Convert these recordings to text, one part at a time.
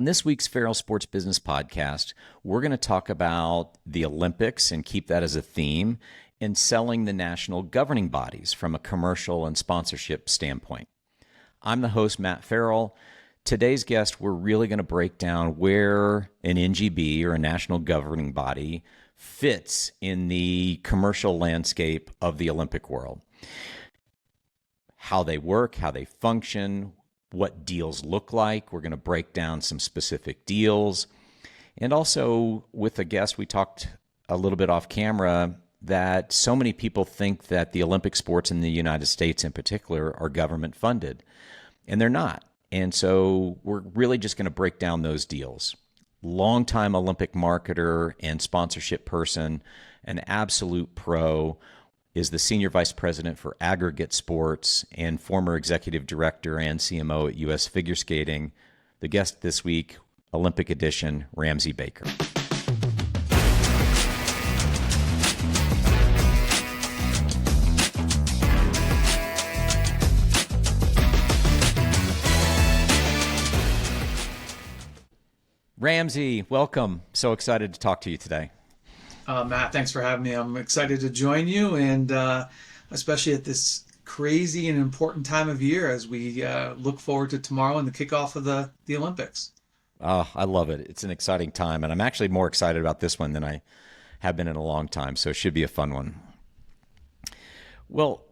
In this week's Farrell Sports Business Podcast, we're going to talk about the Olympics and keep that as a theme, and selling the national governing bodies from a commercial and sponsorship standpoint. I'm the host, Matt Farrell. Today's guest, we're really going to break down where an NGB or a national governing body fits in the commercial landscape of the Olympic world. How they work, how they function, what deals look like. We're going to break down some specific deals. And also with a guest, we talked a little bit off camera that so many people think that the Olympic sports in the United States in particular are government funded, and they're not. And so we're really just going to break down those deals. Longtime Olympic marketer and sponsorship person, an absolute pro, is the Senior Vice President for Aggregate Sports and former Executive Director and CMO at U.S. Figure Skating. The guest this week, Olympic edition, Ramsey Baker. Ramsey, welcome. So excited to talk to you today. Matt, thanks for having me. I'm excited to join you, and especially at this crazy and important time of year as we look forward to tomorrow and the kickoff of the Olympics. Oh, I love it. It's an exciting time, and I'm actually more excited about this one than I have been in a long time, so it should be a fun one. Well,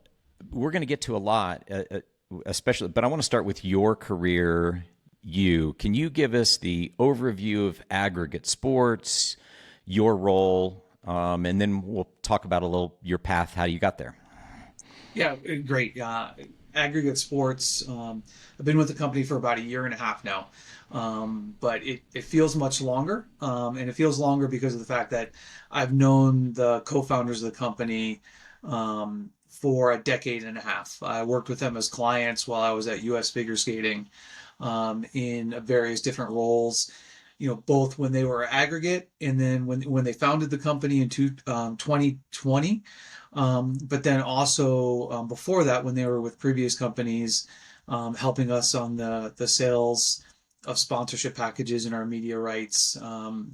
we're going to get to a lot, especially, but I want to start with your career. Can you give us the overview of Aggregate Sports, your role, and then we'll talk about a little your path, how you got there. Yeah, great. Aggregate Sports, I've been with the company for about a year and a half now, but it feels much longer, and it feels longer because of the fact that I've known the co-founders of the company for a decade and a half. I worked with them as clients while I was at U.S. Figure Skating in various different roles. Both when they were Aggregate and then when they founded the company in 2020, but then also before that when they were with previous companies, helping us on the sales of sponsorship packages and our media rights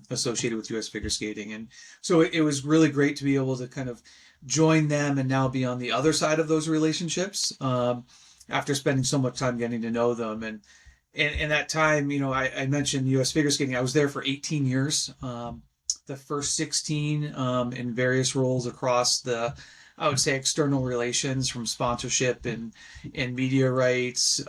associated with U.S. Figure Skating. And so it was really great to be able to kind of join them and now be on the other side of those relationships after spending so much time getting to know them. And that time, I mentioned U.S. Figure Skating. I was there for 18 years. The first 16 in various roles across I would say, external relations, from sponsorship and media rights,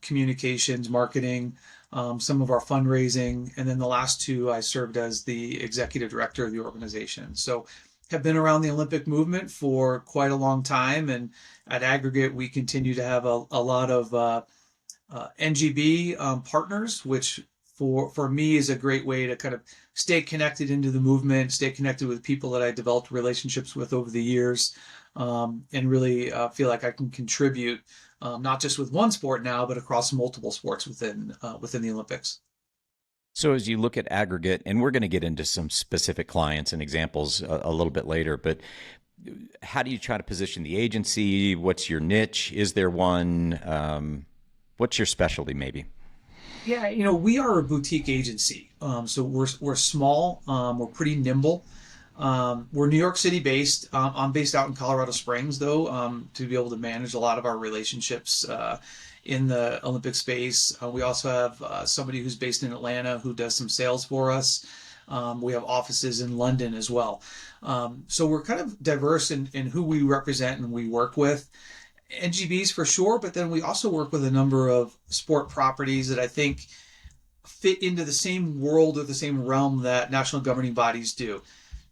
communications, marketing, some of our fundraising. And then the last two, I served as the executive director of the organization. So have been around the Olympic movement for quite a long time. And at Aggregate, we continue to have a lot of NGB partners, which for me is a great way to kind of stay connected into the movement, stay connected with people that I developed relationships with over the years, and really feel like I can contribute not just with one sport now, but across multiple sports within the Olympics. So as you look at Aggregate, and we're going to get into some specific clients and examples a little bit later, but how do you try to position the agency? What's your niche? Is there one? What's your specialty, maybe? Yeah, we are a boutique agency. So we're small. We're pretty nimble. We're New York City based. I'm based out in Colorado Springs, though, to be able to manage a lot of our relationships in the Olympic space. We also have somebody who's based in Atlanta who does some sales for us. We have offices in London as well. So we're kind of diverse in who we represent and we work with. NGBs for sure, but then we also work with a number of sport properties that I think fit into the same world or the same realm that national governing bodies do.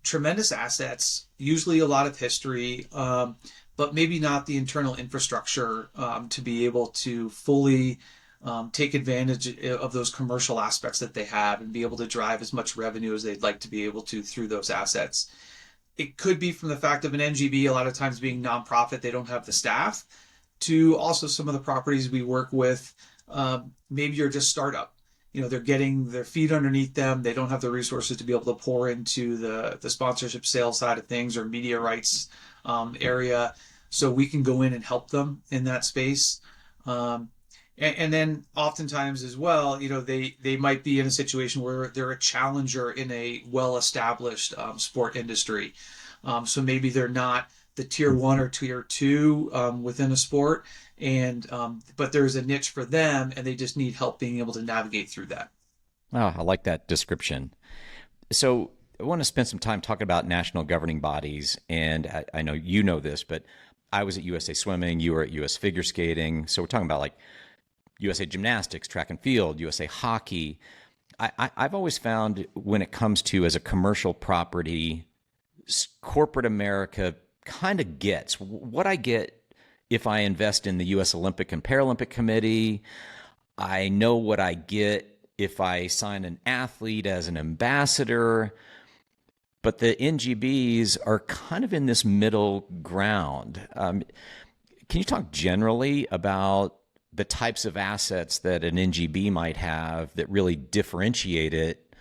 Tremendous assets, usually a lot of history, but maybe not the internal infrastructure to be able to fully take advantage of those commercial aspects that they have and be able to drive as much revenue as they'd like to be able to through those assets. It could be from the fact of an NGB a lot of times being nonprofit, they don't have the staff, to also some of the properties we work with. Maybe you're just startup. They're getting their feet underneath them. They don't have the resources to be able to pour into the sponsorship sales side of things or media rights area. So we can go in and help them in that space. And then oftentimes as well, they might be in a situation where they're a challenger in a well-established sport industry. So maybe they're not the tier one or tier two within a sport, and but there's a niche for them, and they just need help being able to navigate through that. Oh, I like that description. So I want to spend some time talking about national governing bodies. And I know you know this, but I was at USA Swimming, you were at US Figure Skating. So we're talking about like USA Gymnastics, track and field, USA Hockey. I've always found when it comes to as a commercial property, corporate America kind of gets what I get if I invest in the US Olympic and Paralympic Committee. I know what I get if I sign an athlete as an ambassador, but the NGBs are kind of in this middle ground. Can you talk generally about the types of assets that an NGB might have that really differentiate it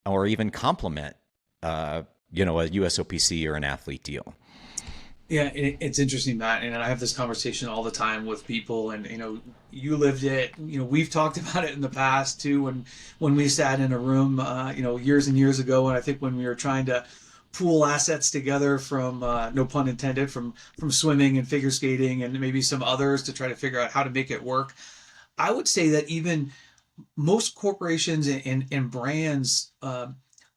or even complement, a USOPC or an athlete deal? Yeah, it's interesting, Matt, and I have this conversation all the time with people, and you lived it. We've talked about it in the past too, when we sat in a room, years and years ago, and I think when we were trying to pool assets together from, no pun intended, from swimming and figure skating and maybe some others to try to figure out how to make it work. I would say that even most corporations and brands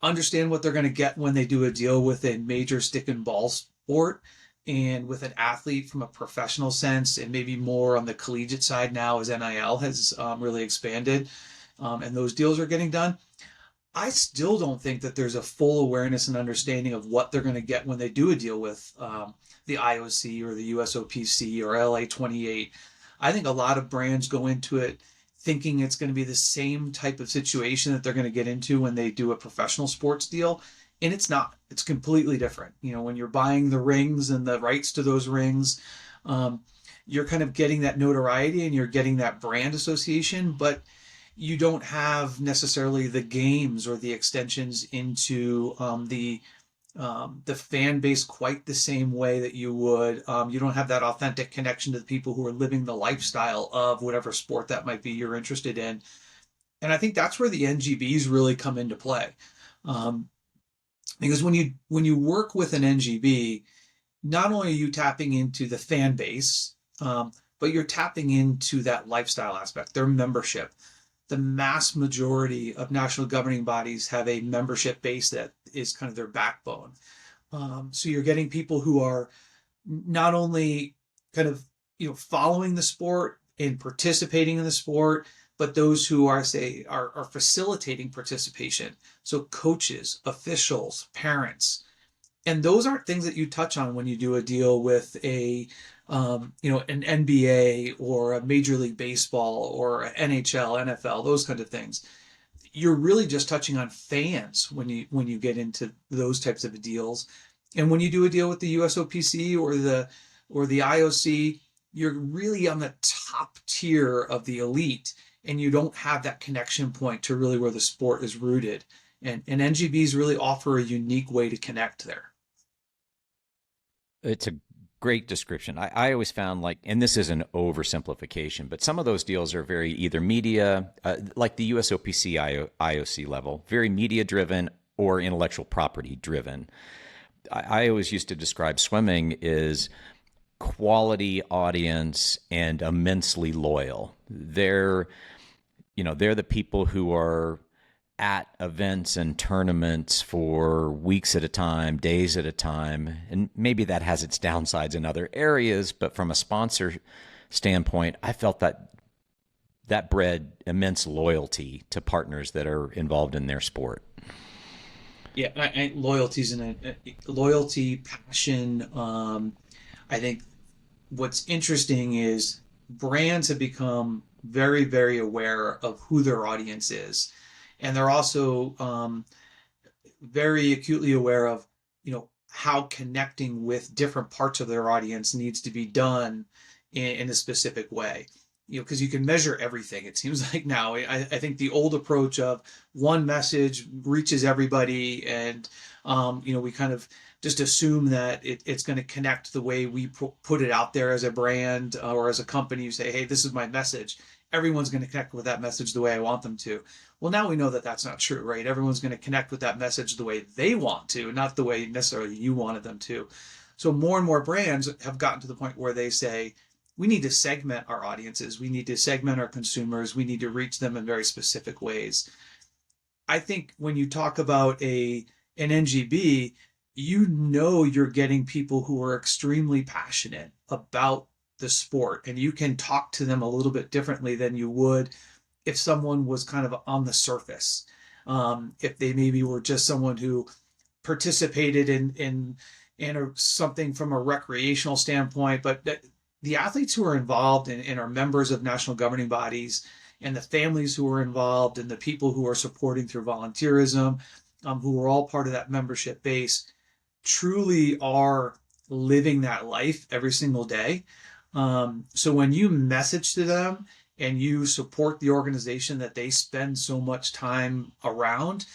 understand what they're going to get when they do a deal with a major stick and ball sport and with an athlete from a professional sense, and maybe more on the collegiate side now as NIL has really expanded, and those deals are getting done. I still don't think that there's a full awareness and understanding of what they're going to get when they do a deal with the IOC or the USOPC or LA28. I think a lot of brands go into it thinking it's going to be the same type of situation that they're going to get into when they do a professional sports deal. And it's not. It's completely different. When you're buying the rings and the rights to those rings, you're kind of getting that notoriety and you're getting that brand association, but you don't have necessarily the games or the extensions into the fan base quite the same way that you would. You don't have that authentic connection to the people who are living the lifestyle of whatever sport that might be you're interested in. And I think that's where the NGBs really come into play. Because when you work with an NGB, not only are you tapping into the fan base, but you're tapping into that lifestyle aspect, their membership. The mass majority of national governing bodies have a membership base that is kind of their backbone. So you're getting people who are not only kind of following the sport and participating in the sport, but those who are facilitating participation. So coaches, officials, parents, and those aren't things that you touch on when you do a deal with an NBA or a Major League Baseball or NHL, NFL, those kind of things. You're really just touching on fans when you get into those types of deals. And when you do a deal with the USOPC or the IOC, you're really on the top tier of the elite, and you don't have that connection point to really where the sport is rooted. And NGBs really offer a unique way to connect there. It's a great description. I always found and this is an oversimplification, but some of those deals are very either media, like the USOPC IOC level, very media driven or intellectual property driven. I always used to describe swimming as quality audience and immensely loyal. They're the people who are at events and tournaments for weeks at a time, days at a time. And maybe that has its downsides in other areas, but from a sponsor standpoint, I felt that bred immense loyalty to partners that are involved in their sport. Yeah, loyalty, passion. I think what's interesting is brands have become very, very aware of who their audience is. And they're also very acutely aware of, how connecting with different parts of their audience needs to be done in a specific way. Because you can measure everything. It seems like now, I think the old approach of one message reaches everybody, and we kind of just assume that it's going to connect the way we put it out there as a brand or as a company. You say, hey, this is my message. everyone's going to connect with that message the way I want them to. Well, now we know that that's not true, right? Everyone's going to connect with that message the way they want to, not the way necessarily you wanted them to. So more and more brands have gotten to the point where they say, we need to segment our audiences. We need to segment our consumers. We need to reach them in very specific ways. I think when you talk about an NGB, you know you're getting people who are extremely passionate about the sport, and you can talk to them a little bit differently than you would if someone was kind of on the surface. If they maybe were just someone who participated in something from a recreational standpoint, but the athletes who are involved and are members of national governing bodies, and the families who are involved, and the people who are supporting through volunteerism, who are all part of that membership base, truly are living that life every single day. So when you message to them and you support the organization that they spend so much time around,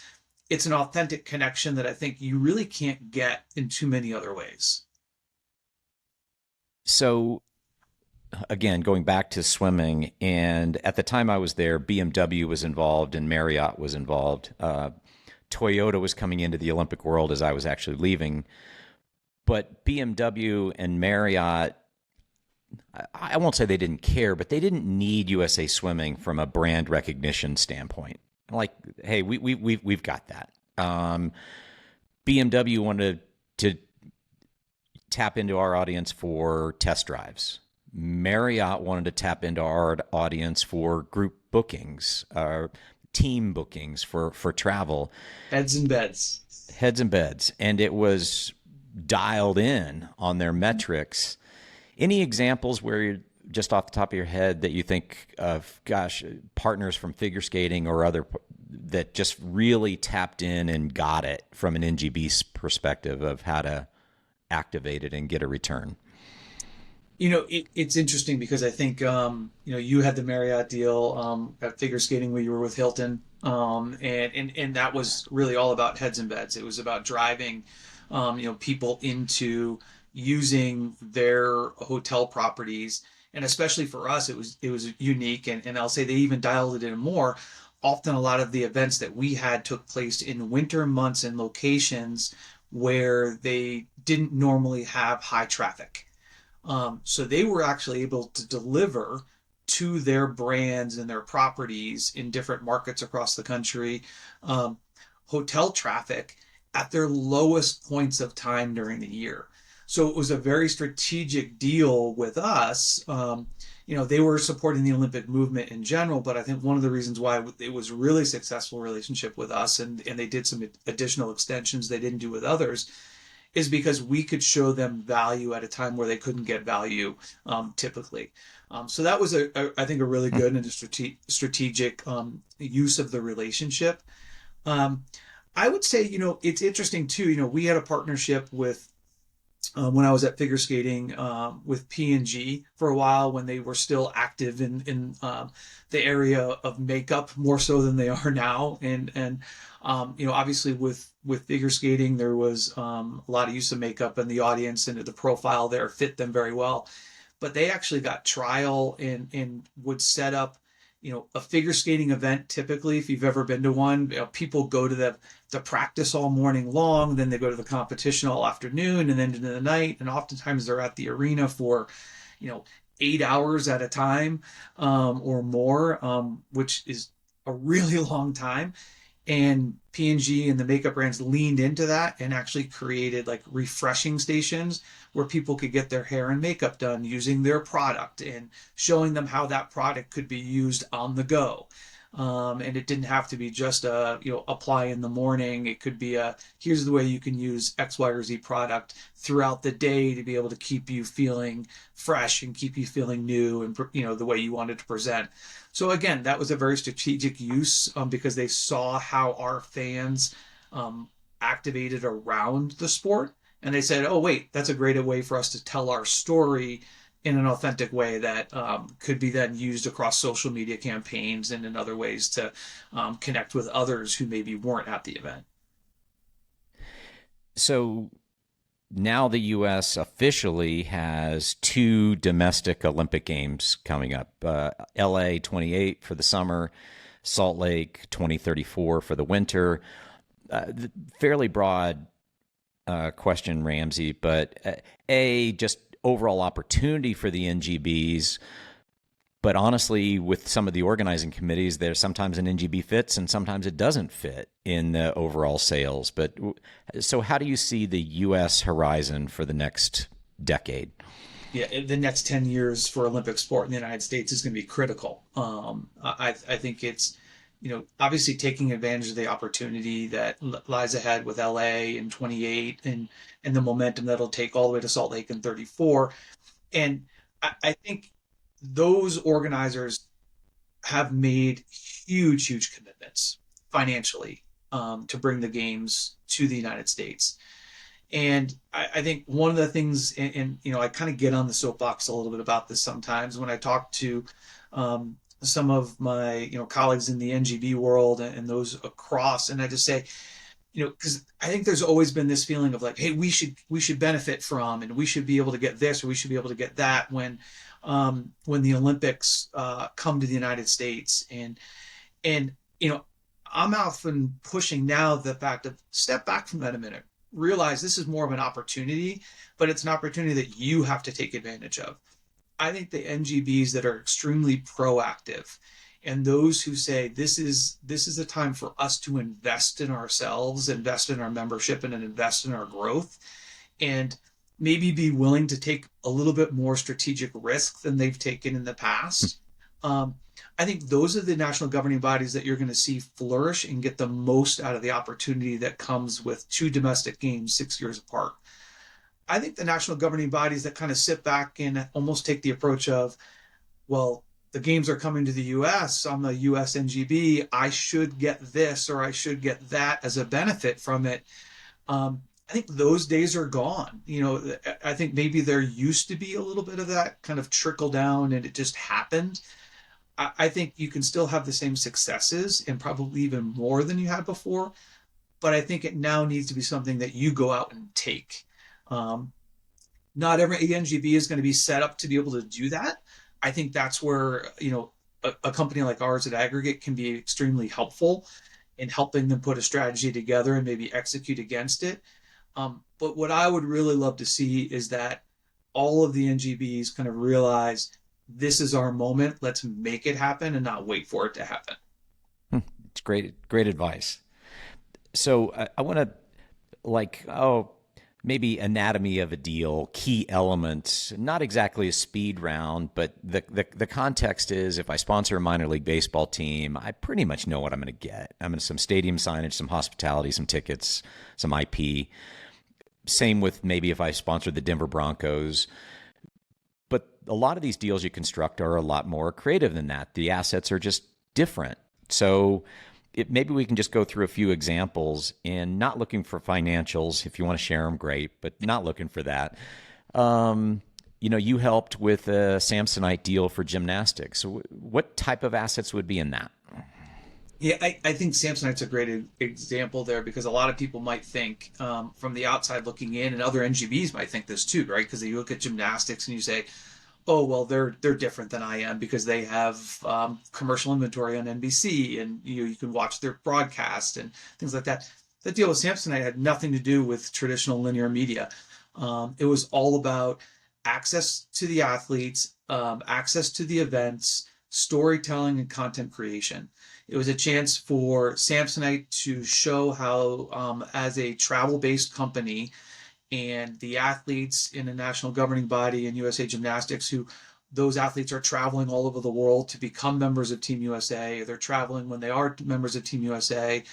it's an authentic connection that I think you really can't get in too many other ways. So again, going back to swimming, and at the time I was there, BMW was involved and Marriott was involved. Toyota was coming into the Olympic world as I was actually leaving. But BMW and Marriott, I won't say they didn't care, but they didn't need USA Swimming from a brand recognition standpoint. Like, hey, we've got that. BMW wanted to tap into our audience for test drives. Marriott wanted to tap into our audience for group bookings, team bookings for travel. Heads and beds. Heads and beds. And it was dialed in on their metrics. Any examples where you're just off the top of your head that you think of, gosh, partners from figure skating or other that just really tapped in and got it from an NGB perspective of how to activate it and get a return? It's interesting because I think, you had the Marriott deal at figure skating where you were with Hilton. And that was really all about heads and beds. It was about driving, people into using their hotel properties. And especially for us, it was unique. And I'll say they even dialed it in more. Often a lot of the events that we had took place in winter months and locations where they didn't normally have high traffic. So they were actually able to deliver to their brands and their properties in different markets across the country, hotel traffic at their lowest points of time during the year. So it was a very strategic deal with us. They were supporting the Olympic movement in general, but I think one of the reasons why it was a really successful relationship with us, and they did some additional extensions they didn't do with others, is because we could show them value at a time where they couldn't get value typically. So that was, I think, a really good and a strategic use of the relationship. I would say, it's interesting too. We had a partnership with, when I was at figure skating, with P&G for a while when they were still active in the area of makeup more so than they are now. And obviously with figure skating, there was a lot of use of makeup, and the audience and the profile there fit them very well. But they actually got trial and would set up, a figure skating event. Typically, if you've ever been to one, people go to the practice all morning long, then they go to the competition all afternoon, and then into the night. And oftentimes they're at the arena for, 8 hours at a time, or more, which is a really long time. And P&G and the makeup brands leaned into that and actually created like refreshing stations where people could get their hair and makeup done using their product and showing them how that product could be used on the go. And it didn't have to be just apply in the morning. It could be here's the way you can use X, Y, or Z product throughout the day to be able to keep you feeling fresh and keep you feeling new and, the way you wanted to present. So again, that was a very strategic use because they saw how our fans activated around the sport. And they said, oh, wait, that's a great way for us to tell our story in an authentic way that could be then used across social media campaigns and in other ways to connect with others who maybe weren't at the event. So now the U.S. officially has two domestic Olympic Games coming up. LA 28 for the summer, Salt Lake 2034 for the winter. Fairly broad question, Ramsey, but just overall opportunity for the NGBs. But honestly, with some of the organizing committees, there's sometimes an NGB fits and sometimes it doesn't fit in the overall sales. But so how do you see the U.S. horizon for the next decade? Yeah, the next 10 years for Olympic sport in the United States is going to be critical. I think it's, obviously taking advantage of the opportunity that lies ahead with LA in 28 and the momentum that'll take all the way to Salt Lake in 34. And I think those organizers have made huge commitments financially to bring the games to the United States. And I think one of the things, and I kind of get on the soapbox a little bit about this sometimes when I talk to some of my colleagues in the NGB world and those across, and I just say, because I think there's always been this feeling of like, hey, we should benefit from, and we should be able to get this, or we should be able to get that when the Olympics come to the United States, and I'm often pushing now the fact of step back from that a minute, realize this is more of an opportunity, but it's an opportunity that you have to take advantage of. I think the NGBs that are extremely proactive and those who say this is a time for us to invest in ourselves, invest in our membership, and invest in our growth, and maybe be willing to take a little bit more strategic risk than they've taken in the past. I think those are the national governing bodies that you're going to see flourish and get the most out of the opportunity that comes with two domestic games 6 years apart. I think the national governing bodies that kind of sit back and almost take the approach of, well, the games are coming to the US, I'm a US NGB, I should get this or I should get that as a benefit from it. I think those days are gone. I think maybe there used to be a little bit of that kind of trickle down and it just happened. I think you can still have the same successes and probably even more than you had before, but I think it now needs to be something that you go out and take. Not every NGB is going to be set up to be able to do that. I think that's where, a company like ours at Aggregate can be extremely helpful in helping them put a strategy together and maybe execute against it. But what I would really love to see is that all of the NGBs kind of realize this is our moment. Let's make it happen and not wait for it to happen. It's great advice. So I want to maybe anatomy of a deal, key elements, not exactly a speed round, but the context is if I sponsor a minor league baseball team, I pretty much know what I'm going to get. I'm going to some stadium signage, some hospitality, some tickets, some IP. Same with maybe if I sponsor the Denver Broncos. But a lot of these deals you construct are a lot more creative than that. The assets are just different. So maybe we can just go through a few examples and not looking for financials. If you want to share them, great, but not looking for that. You helped with a Samsonite deal for gymnastics. What type of assets would be in that? Yeah, I think Samsonite's a great example there because a lot of people might think from the outside looking in, and other NGBs might think this too, right? Because you look at gymnastics and you say, oh, well, they're different than I am because they have commercial inventory on NBC and you can watch their broadcast and things like that. The deal with Samsonite had nothing to do with traditional linear media. It was all about access to the athletes, access to the events, storytelling, and content creation. It was a chance for Samsonite to show how, as a travel-based company, and the athletes in a national governing body in USA Gymnastics, those athletes are traveling all over the world to become members of Team USA. They're traveling when they are members of Team USA.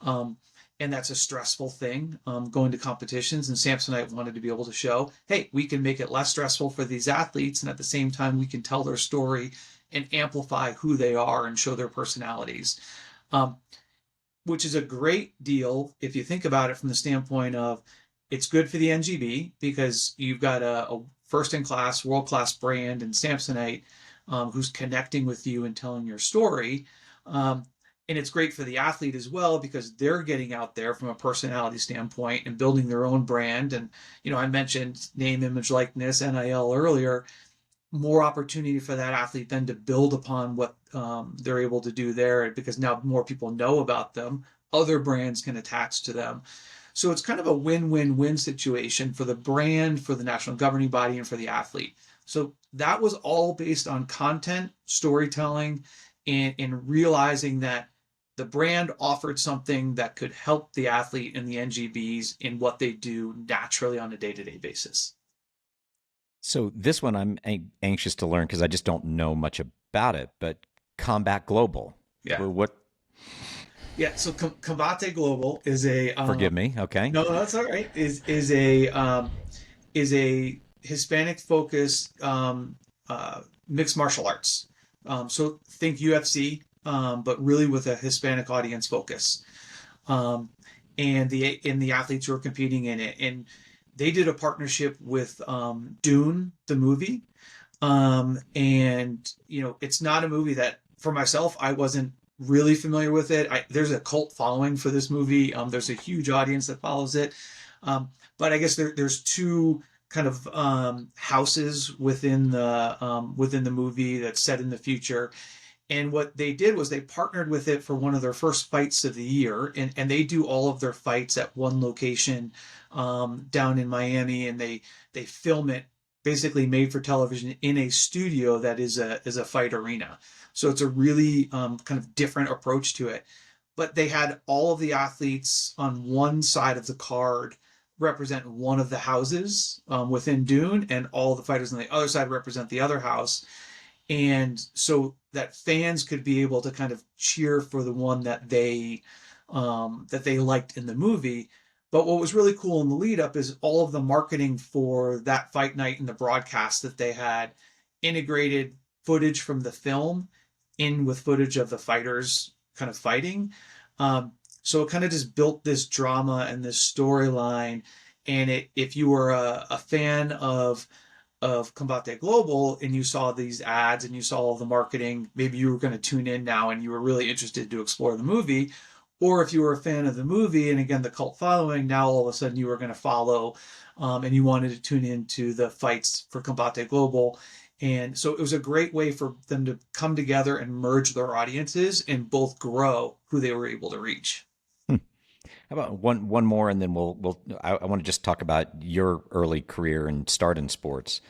And that's a stressful thing, going to competitions. And Samsonite wanted to be able to show, hey, we can make it less stressful for these athletes. And at the same time, we can tell their story and amplify who they are and show their personalities, which is a great deal if you think about it from the standpoint of it's good for the NGB because you've got a first-in-class, world-class brand in Samsonite who's connecting with you and telling your story. And it's great for the athlete as well because they're getting out there from a personality standpoint and building their own brand. And, I mentioned name, image, likeness, NIL earlier, more opportunity for that athlete then to build upon what they're able to do there because now more people know about them. Other brands can attach to them. So it's kind of a win-win-win situation for the brand, for the national governing body, and for the athlete. So that was all based on content, storytelling, and realizing that the brand offered something that could help the athlete and the NGBs in what they do naturally on a day-to-day basis. So this one I'm anxious to learn because I just don't know much about it. But Combat Global, Yeah. what? Yeah. So Combate Global is a Forgive me. Okay. no, that's all right. Is a Hispanic focused mixed martial arts. So think UFC, but really with a Hispanic audience focus. Um, and the athletes who are competing in it, and they did a partnership with Dune, the movie. And it's not a movie that for myself I wasn't really familiar with it. There's a cult following for this movie. There's a huge audience that follows it. But I guess there's two kind of houses within the movie that's set in the future. And what they did was they partnered with it for one of their first fights of the year, and they do all of their fights at one location down in Miami, and they film it basically made for television in a studio that is a fight arena. So it's a really kind of different approach to it. But they had all of the athletes on one side of the card represent one of the houses within Dune, and all the fighters on the other side represent the other house. And so that fans could be able to kind of cheer for the one that they liked in the movie. But what was really cool in the lead up is all of the marketing for that fight night and the broadcast that they had integrated footage from the film in with footage of the fighters kind of fighting. So it kind of just built this drama and this storyline. And if you were a fan of Combate Global and you saw these ads and you saw all the marketing, maybe you were going to tune in now and you were really interested to explore the movie. Or if you were a fan of the movie and again the cult following, now all of a sudden you were going to follow and you wanted to tune into the fights for Combate Global. And so it was a great way for them to come together and merge their audiences and both grow who they were able to reach. How about one more, and then I want to just talk about your early career and start in sports,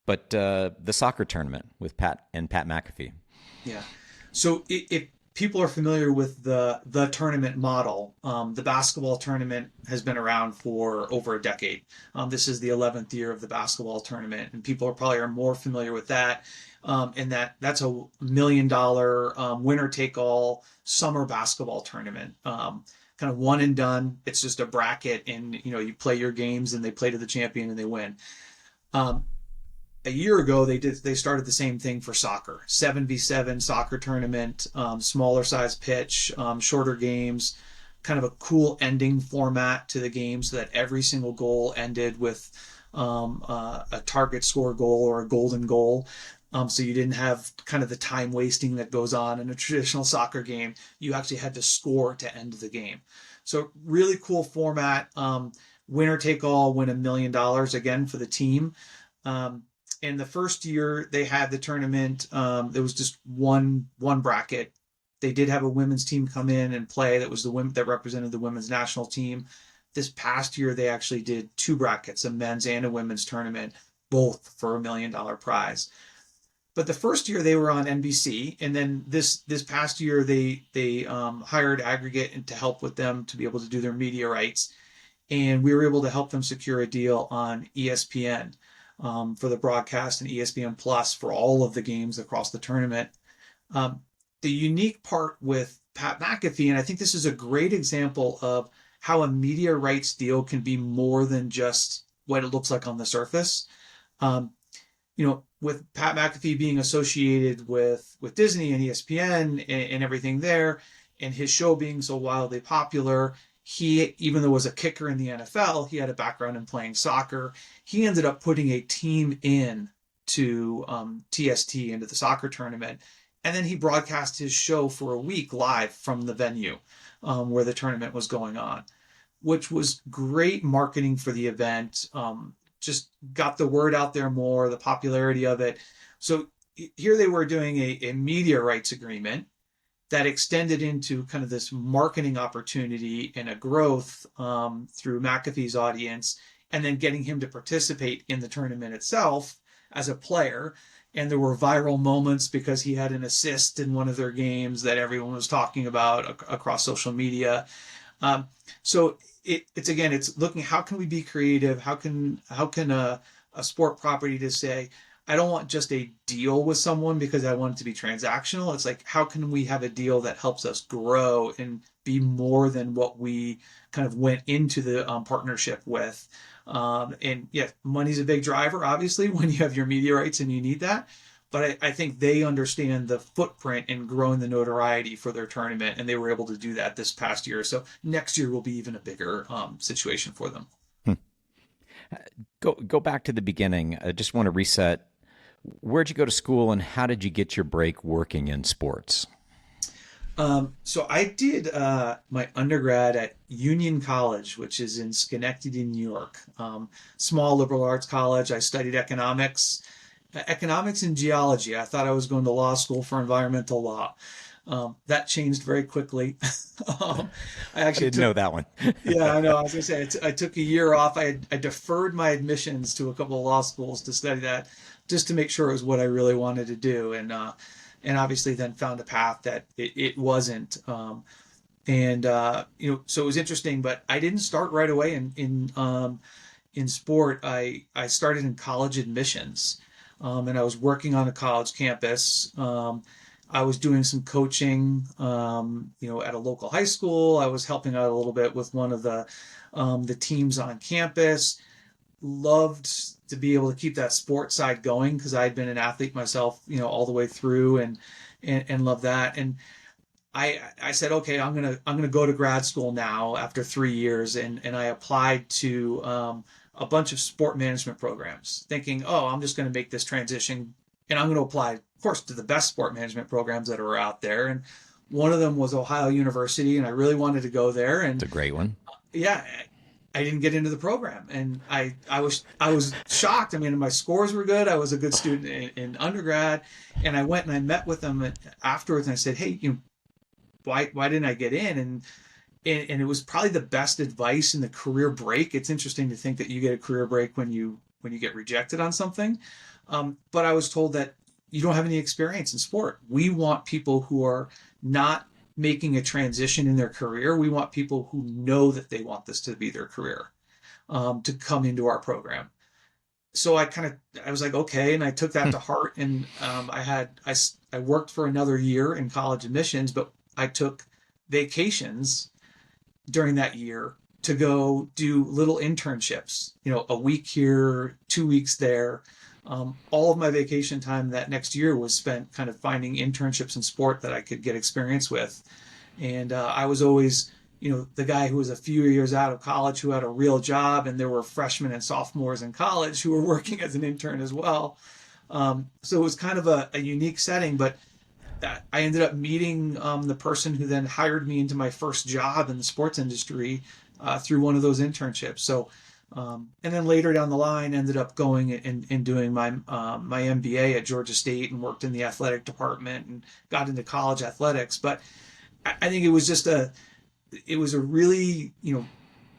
but the soccer tournament with Pat McAfee. Yeah. So if people are familiar with the tournament model, the basketball tournament has been around for over a decade. This is the 11th year of the basketball tournament, and people are more familiar with that. And that's $1 million winner take all summer basketball tournament. Kind of one and done. It's just a bracket, and you play your games, and they play to the champion, and they win. A year ago, they started the same thing for soccer, 7v7 soccer tournament, smaller size pitch, shorter games, kind of a cool ending format to the game, so that every single goal ended with a target score goal or a golden goal. So you didn't have kind of the time wasting that goes on in a traditional soccer game. You actually had to score to end the game. So really cool format. Winner take all, win $1 million again for the team. In the first year they had the tournament, there was just one bracket. They did have a women's team come in and play. That was the women that represented the women's national team. This past year they actually did two brackets, a men's and a women's tournament, both for $1 million prize. But the first year they were on NBC, and then this past year they hired Aggregate to help with them to be able to do their media rights, and we were able to help them secure a deal on ESPN for the broadcast and ESPN Plus for all of the games across the tournament. The unique part with Pat McAfee, and I think this is a great example of how a media rights deal can be more than just what it looks like on the surface. With Pat McAfee being associated with Disney and ESPN and everything there, and his show being so wildly popular, he, even though he was a kicker in the NFL, he had a background in playing soccer. He ended up putting a team in to TST, into the soccer tournament, And then he broadcast his show for a week live from the venue where the tournament was going on, which was great marketing for the event. Just got the word out there more, the popularity of it. So here they were doing a media rights agreement that extended into kind of this marketing opportunity and a growth through McAfee's audience, and then getting him to participate in the tournament itself as a player. And there were viral moments because he had an assist in one of their games that everyone was talking about across social media. So it's looking, how can we be creative? How can a sport property to say, I don't want just a deal with someone because I want it to be transactional. It's like, how can we have a deal that helps us grow and be more than what we kind of went into the partnership with? And yeah, money's a big driver, obviously, when you have your media rights and you need that. But I think they understand the footprint and growing the notoriety for their tournament, and they were able to do that this past year. So next year will be even a bigger situation for them. Go back to the beginning. I just want to reset. Where'd you go to school, and how did you get your break working in sports? So I did my undergrad at Union College, which is in Schenectady, New York. Small liberal arts college. I studied economics and geology. I thought I was going to law school for environmental law. That changed very quickly. I actually didn't know that one. Yeah, I know. I was going to say, I took a year off. I deferred my admissions to a couple of law schools to study that, just to make sure it was what I really wanted to do. And obviously then found a path that it wasn't. So it was interesting, but I didn't start right away in sport. I started in college admissions, and I was working on a college campus. I was doing some coaching, at a local high school. I was helping out a little bit with one of the teams on campus. Loved to be able to keep that sports side going because I'd been an athlete myself, all the way through, and love that. And I said, okay, I'm gonna go to grad school now after 3 years, and I applied to a bunch of sport management programs, thinking, oh, I'm just going to make this transition, and I'm going to apply, of course, to the best sport management programs that are out there. And one of them was Ohio University, and I really wanted to go there. And it's a great one. Yeah. I didn't get into the program, and I was shocked. I mean, my scores were good. I was a good student in undergrad, and I went and I met with them afterwards, and I said, "Hey, why didn't I get in?" And it was probably the best advice in the career break. It's interesting to think that you get a career break when you get rejected on something, but I was told that you don't have any experience in sport. We want people who are not making a transition in their career. We want people who know that they want this to be their career, to come into our program. So I was like, okay. And I took that to heart. And I worked for another year in college admissions, but I took vacations during that year to go do little internships, a week here, 2 weeks there. All of my vacation time that next year was spent kind of finding internships in sport that I could get experience with. And I was always, the guy who was a few years out of college who had a real job, and there were freshmen and sophomores in college who were working as an intern as well. So it was kind of a unique setting, but I ended up meeting the person who then hired me into my first job in the sports industry through one of those internships. So and then later down the line, ended up going and doing my MBA at Georgia State, and worked in the athletic department and got into college athletics. But I think it was a really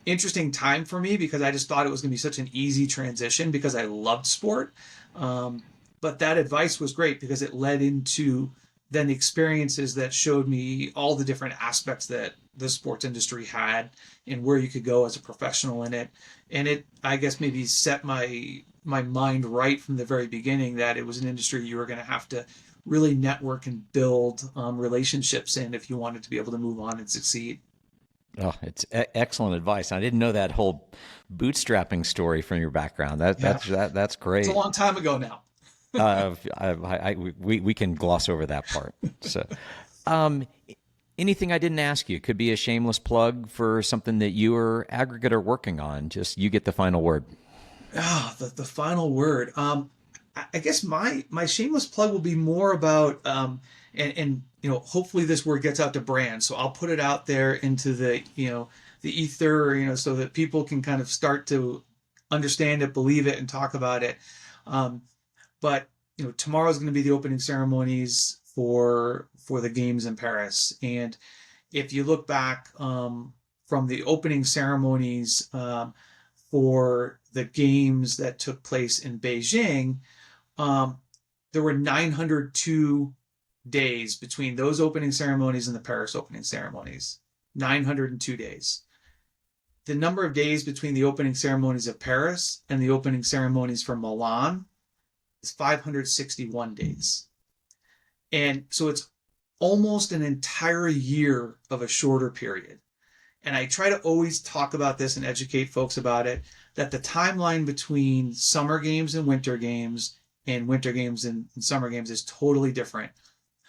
interesting time for me, because I just thought it was going to be such an easy transition because I loved sport. But that advice was great because it led into then the experiences that showed me all the different aspects that the sports industry had and where you could go as a professional in it. And it, I guess, maybe set my mind right from the very beginning that it was an industry you were going to have to really network and build relationships in if you wanted to be able to move on and succeed. Oh, it's excellent advice. I didn't know that whole bootstrapping story from your background. That's great. It's a long time ago now. We can gloss over that part. So, anything I didn't ask you could be a shameless plug for something that you or Aggregate are working on. Just you get the final word. Oh, the final word. I guess my shameless plug will be more about and hopefully this word gets out to brands. So I'll put it out there into the the ether, so that people can kind of start to understand it, believe it, and talk about it. But tomorrow is going to be the opening ceremonies for the games in Paris, and if you look back from the opening ceremonies for the games that took place in Beijing, there were 902 days between those opening ceremonies and the Paris opening ceremonies. 902 days. The number of days between the opening ceremonies of Paris and the opening ceremonies for Milan is 561 days. And so it's almost an entire year of a shorter period. And I try to always talk about this and educate folks about it, that the timeline between summer games and winter games and summer games is totally different.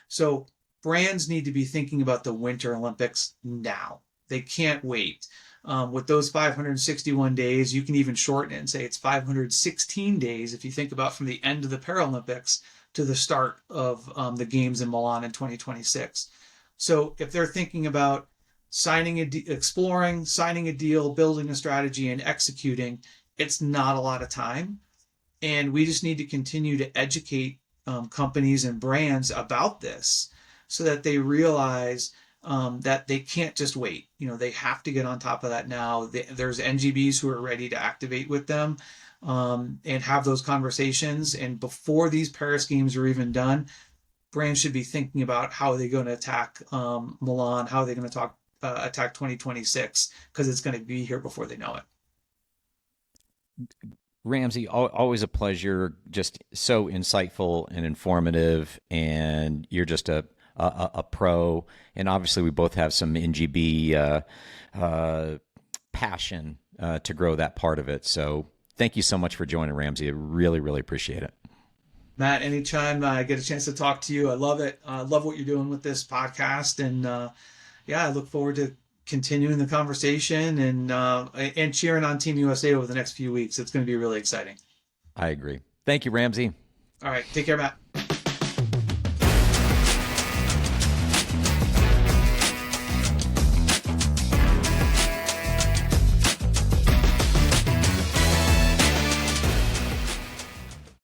So brands need to be thinking about the Winter Olympics now. They can't wait. With those 561 days, you can even shorten it and say it's 516 days if you think about from the end of the Paralympics to the start of the games in Milan in 2026. So if they're thinking about exploring, signing a deal, building a strategy, and executing, it's not a lot of time. And we just need to continue to educate companies and brands about this so that they realize that they can't just wait. They have to get on top of that now. There's NGBs who are ready to activate with them and have those conversations. And before these Paris games are even done, brands should be thinking about how are they going to attack Milan, how are they going to attack 2026, because it's going to be here before they know it. Ramsey, always a pleasure. Just so insightful and informative, and you're just a pro. And obviously, we both have some NGB passion to grow that part of it. So, thank you so much for joining, Ramsey. I really, really appreciate it. Matt, anytime I get a chance to talk to you, I love it. I love what you're doing with this podcast, and I look forward to continuing the conversation and cheering on Team USA over the next few weeks. It's going to be really exciting. I agree. Thank you, Ramsey. All right. Take care, Matt.